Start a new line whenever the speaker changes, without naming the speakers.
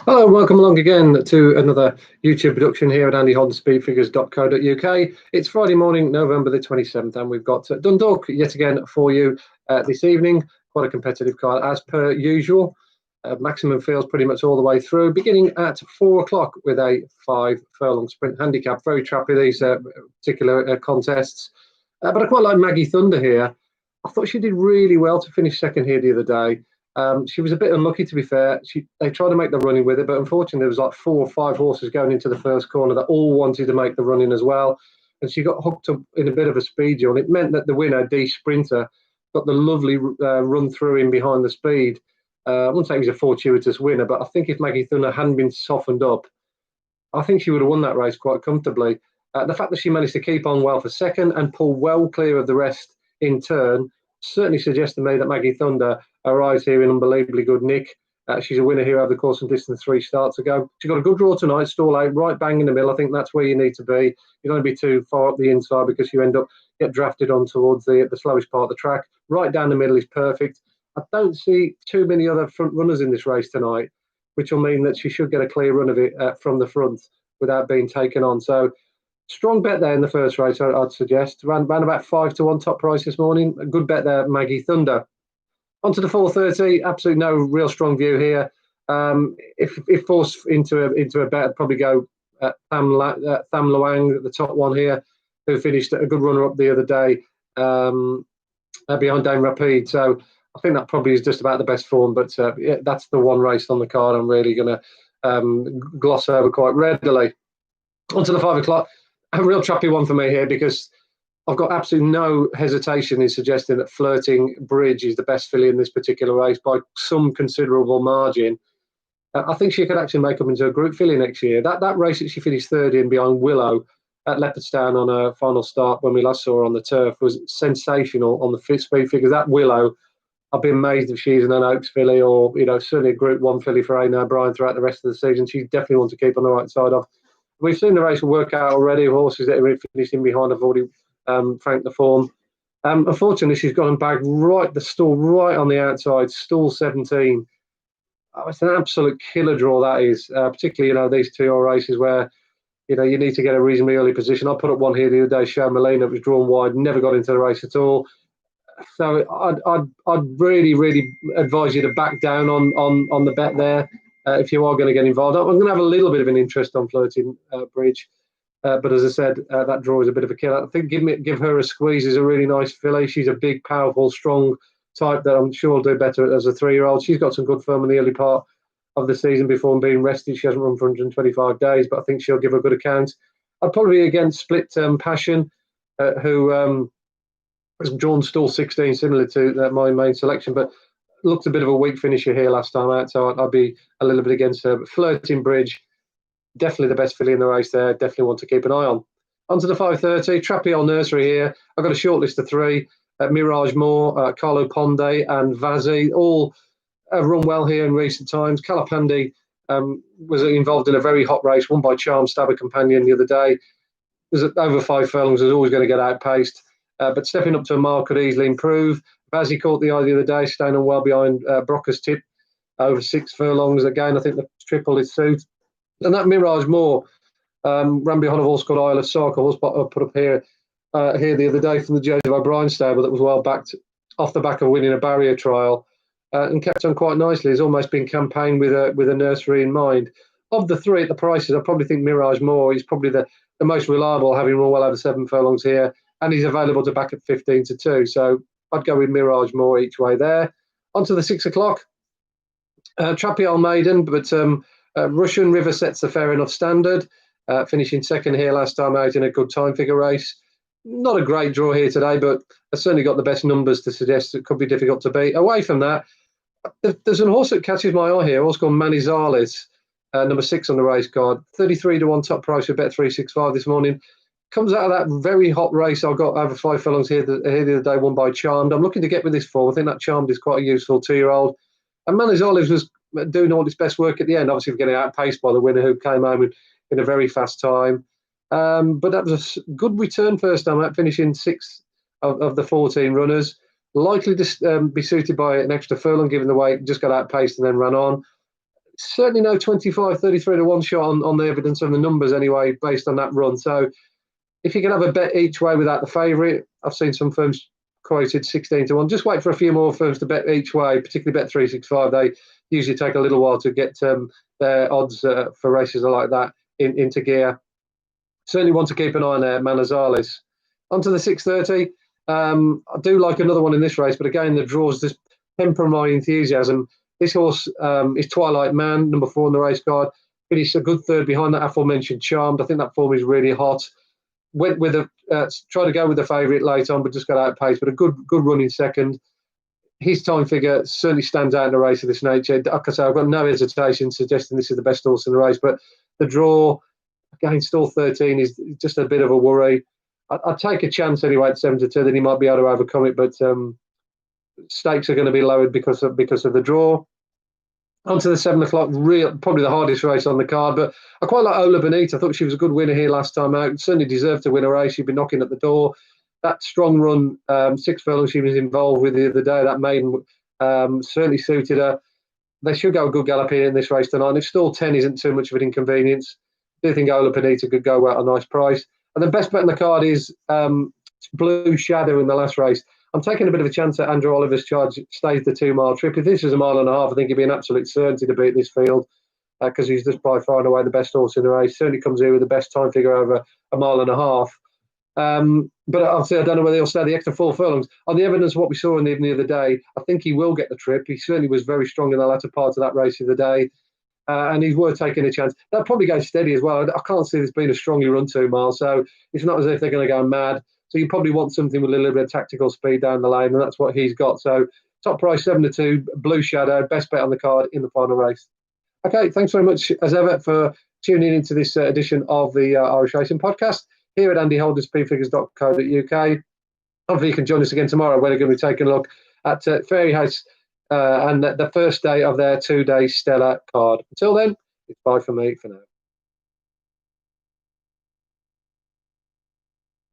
Hello, welcome along again to another YouTube production here at andyholdenspeedfigures.co.uk. It's Friday morning, November the 27th, and we've got Dundalk yet again for you this evening. Quite a competitive card as per usual. Maximum fields pretty much all the way through, beginning at 4 o'clock with a 5 furlong sprint handicap. Very trappy, these particular contests. But I quite like Maggie Thunder here. I thought she did really well to finish second here the other day. She was a bit unlucky, to be fair. They tried to make the running with her, but unfortunately there was like 4 or 5 horses going into the first corner that all wanted to make the running as well. And she got hooked up in a bit of a speed, and it meant that the winner, D Sprinter, got the lovely run through in behind the speed. I wouldn't say he was a fortuitous winner, but I think if Maggie Thunder hadn't been softened up, I think she would have won that race quite comfortably. The fact that she managed to keep on well for second and pull well clear of the rest in turn certainly suggests to me that Maggie Thunder arrives here in unbelievably good nick. She's a winner here over the course and distance 3 starts ago. She got a good draw tonight, stall out, right bang in the middle. I think that's where you need to be. You don't want to be too far up the inside because you end up get drafted on towards the slowest part of the track. Right down the middle is perfect. I don't see too many other front runners in this race tonight, which will mean that she should get a clear run of it from the front without being taken on. So strong bet there in the first race, I'd suggest. Ran about 5 to 1 top price this morning. A good bet there, Maggie Thunder. Onto the 4:30, absolutely no real strong view here. If forced into a bet, I'd probably go Tham Luang, the top one here, who finished a good runner up the other day behind Dame Rapide. So I think that probably is just about the best form, but yeah, that's the one race on the card I'm really going to gloss over quite readily. Onto the 5 o'clock, a real trappy one for me here because I've got absolutely no hesitation in suggesting that Flirting Bridge is the best filly in this particular race by some considerable margin. I think she could actually make up into a group filly next year. That race that she finished third in behind Willow at Leopardstown on her final start when we last saw her on the turf was sensational on the speed figures. That Willow, I'd be amazed if she's an Oaks filly or certainly a Group 1 filly for Aidan O'Brien throughout the rest of the season. She's definitely one to keep on the right side of. We've seen the race work out already. Horses that are finishing behind have already franked the form. Unfortunately, she's gone and bagged the stall right on the outside, stall 17. Oh, it's an absolute killer draw, that is. Particularly, these 2 races where, you need to get a reasonably early position. I put up one here the other day, Show Molina, was drawn wide, never got into the race at all. So I'd really, really advise you to back down on the bet there if you are going to get involved. I'm going to have a little bit of an interest on Flirting Bridge. But as I said, that draw is a bit of a killer. I think give her a squeeze is a really nice filly. She's a big, powerful, strong type that I'm sure will do better as a 3-year-old. She's got some good form in the early part of the season before being rested. She hasn't run for 125 days, but I think she'll give a good account. I'd probably be against Split Passion, who was drawn stall 16, similar to my main selection, but looked a bit of a weak finisher here last time out, so I'd be a little bit against her. But Flirting Bridge, definitely the best filly in the race there. Definitely want to keep an eye on. Onto the 5:30, Trappy Old Nursery here. I've got a short list of 3. Mirage Moore, Carlo Ponde and Vazzy, all have run well here in recent times. Calapandi was involved in a very hot race, won by Charm Stabber Companion the other day. Was over 5 furlongs, was always going to get outpaced. But stepping up to a mile could easily improve. Vazzy caught the eye the other day, staying on well behind Brocker's Tip over 6 furlongs. Again, I think the triple is suit. And that Mirage Moore ran behind a horse called Isle of Sark, a horse put up here the other day from the Joseph O'Brien stable that was well backed off the back of winning a barrier trial and kept on quite nicely. He's almost been campaigned with a nursery in mind. Of the 3 at the prices, I probably think Mirage Moore is probably the most reliable, having run well over 7 furlongs here, and he's available to back at 15 to 2. So I'd go with Mirage Moore each way there. Onto the 6 o'clock. Trappy Old Maiden, but Russian River sets the fair enough standard, finishing second here last time out in a good time figure race. Not a great draw here today, but I certainly got the best numbers to suggest it could be difficult to beat. Away from that, there's a horse that catches my eye here, a horse called Manizales, number 6 on the race card, 33 to 1 top price for Bet 365 this morning. Comes out of that very hot race. I've got over 5 furlongs here the other day, won by Charmed. I'm looking to get with this form. I think that Charmed is quite a useful 2-year-old. And Manizales was doing all his best work at the end, obviously getting outpaced by the winner who came home in a very fast time. But that was a good return first time out, finishing 6th of the 14 runners. Likely to be suited by an extra furlong, given the way it just got outpaced and then ran on. certainly no 25, 33 to 1 shot on the evidence and the numbers anyway, based on that run. So if you can have a bet each way without the favourite, I've seen some firms quoted 16 to 1. Just wait for a few more firms to bet each way, particularly Bet 365. They usually take a little while to get their odds for races like that into gear. Certainly want to keep an eye on Manizales. On to the 6:30. I do like another one in this race, but again, the draws just temper my enthusiasm. This horse is Twilight Man, number 4 on the race card. Finished a good third behind that aforementioned Charmed. I think that form is really hot. Went with tried to go with the favourite late on, but just got outpaced. But a good run in second. His time figure certainly stands out in a race of this nature. Like I say, I've got no hesitation suggesting this is the best horse in the race. But the draw against all 13 is just a bit of a worry. I'd take a chance anyway at 7 to 2 that he might be able to overcome it. But stakes are going to be lowered because of the draw. Onto the 7 o'clock, probably the hardest race on the card, but I quite like Ola Bonita. I thought she was a good winner here last time out. Certainly deserved to win a race. She'd been knocking at the door. That strong run, 6 furlongs she was involved with the other day, that maiden certainly suited her. They should go a good gallop in this race tonight. If stall 10 isn't too much of an inconvenience, I do think Ola Bonita could go at a nice price. And the best bet on the card is Blue Shadow in the last race. I'm taking a bit of a chance that Andrew Oliver's charge stays the 2 mile trip. If this was a mile and a half, I think it'd be an absolute certainty to beat this field because he's just by far and away the best horse in the race. Certainly comes here with the best time figure over a mile and a half. But obviously, I don't know whether he'll stay the extra 4 furlongs. On the evidence of what we saw in the other day, I think he will get the trip. He certainly was very strong in the latter part of that race of the day. And he's worth taking a chance. They'll probably go steady as well. I can't see this being a strongly run 2 miles. So it's not as if they're going to go mad. So you probably want something with a little bit of tactical speed down the lane, and that's what he's got. So top price 7 to 2, Blue Shadow, best bet on the card in the final race. Okay, thanks very much as ever for tuning into this edition of the Irish Racing Podcast here at andyholderspfigures.co.uk. Hopefully you can join us again tomorrow when we're going to be taking a look at Fairy House and the first day of their 2-day Stellar card. Until then, it's bye for me for now.